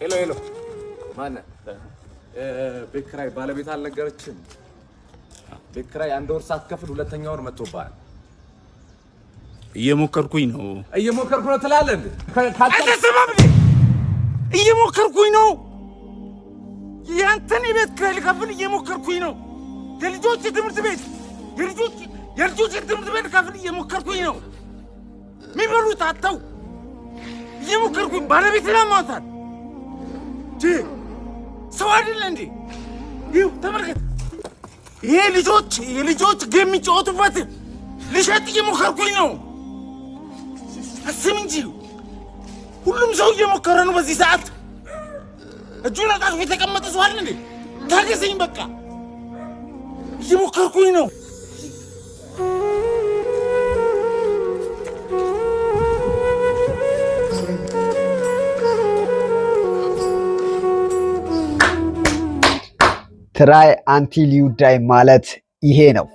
ሄሎ ማነ ቤት ኪራይ ባለቤት አልነገረችም? ቤት ኪራይ አንድ ወር ሳትከፍል ሁለተኛ ወር መጥቶብሃል። እየሞከርኩኝ ነው ትላለህ እንዴ? አትሰማም እንዴ? እየሞከርኩኝ ነው። ያንተን የቤት ኪራይ ልከፍል እየሞከርኩኝ ነው። የልጆች ትምህርት ቤት ልከፍል እየሞከርኩኝ ነው። የሚበሉት አጥተው እየሞከርኩኝ ባለቤትን አሟታል። ሰው አይደለ እንዴ? ይኸው ተመልከት። ይሄ የልጆች ጌም የሚጫወቱበት ልሸጥ እየሞከርኩኝ ነው። አስብ እንጂ ሁሉም ሰው እየሞከረ ነው በዚህ ሰዓት። እጁን አጣጥፎ የተቀመጠ ሰው አይደል እንዴ? ታገሰኝ በቃ። እየሞከርኩኝ ነው። ትራይ አንቲል ዩ ዳይ ማለት ይሄ ነው።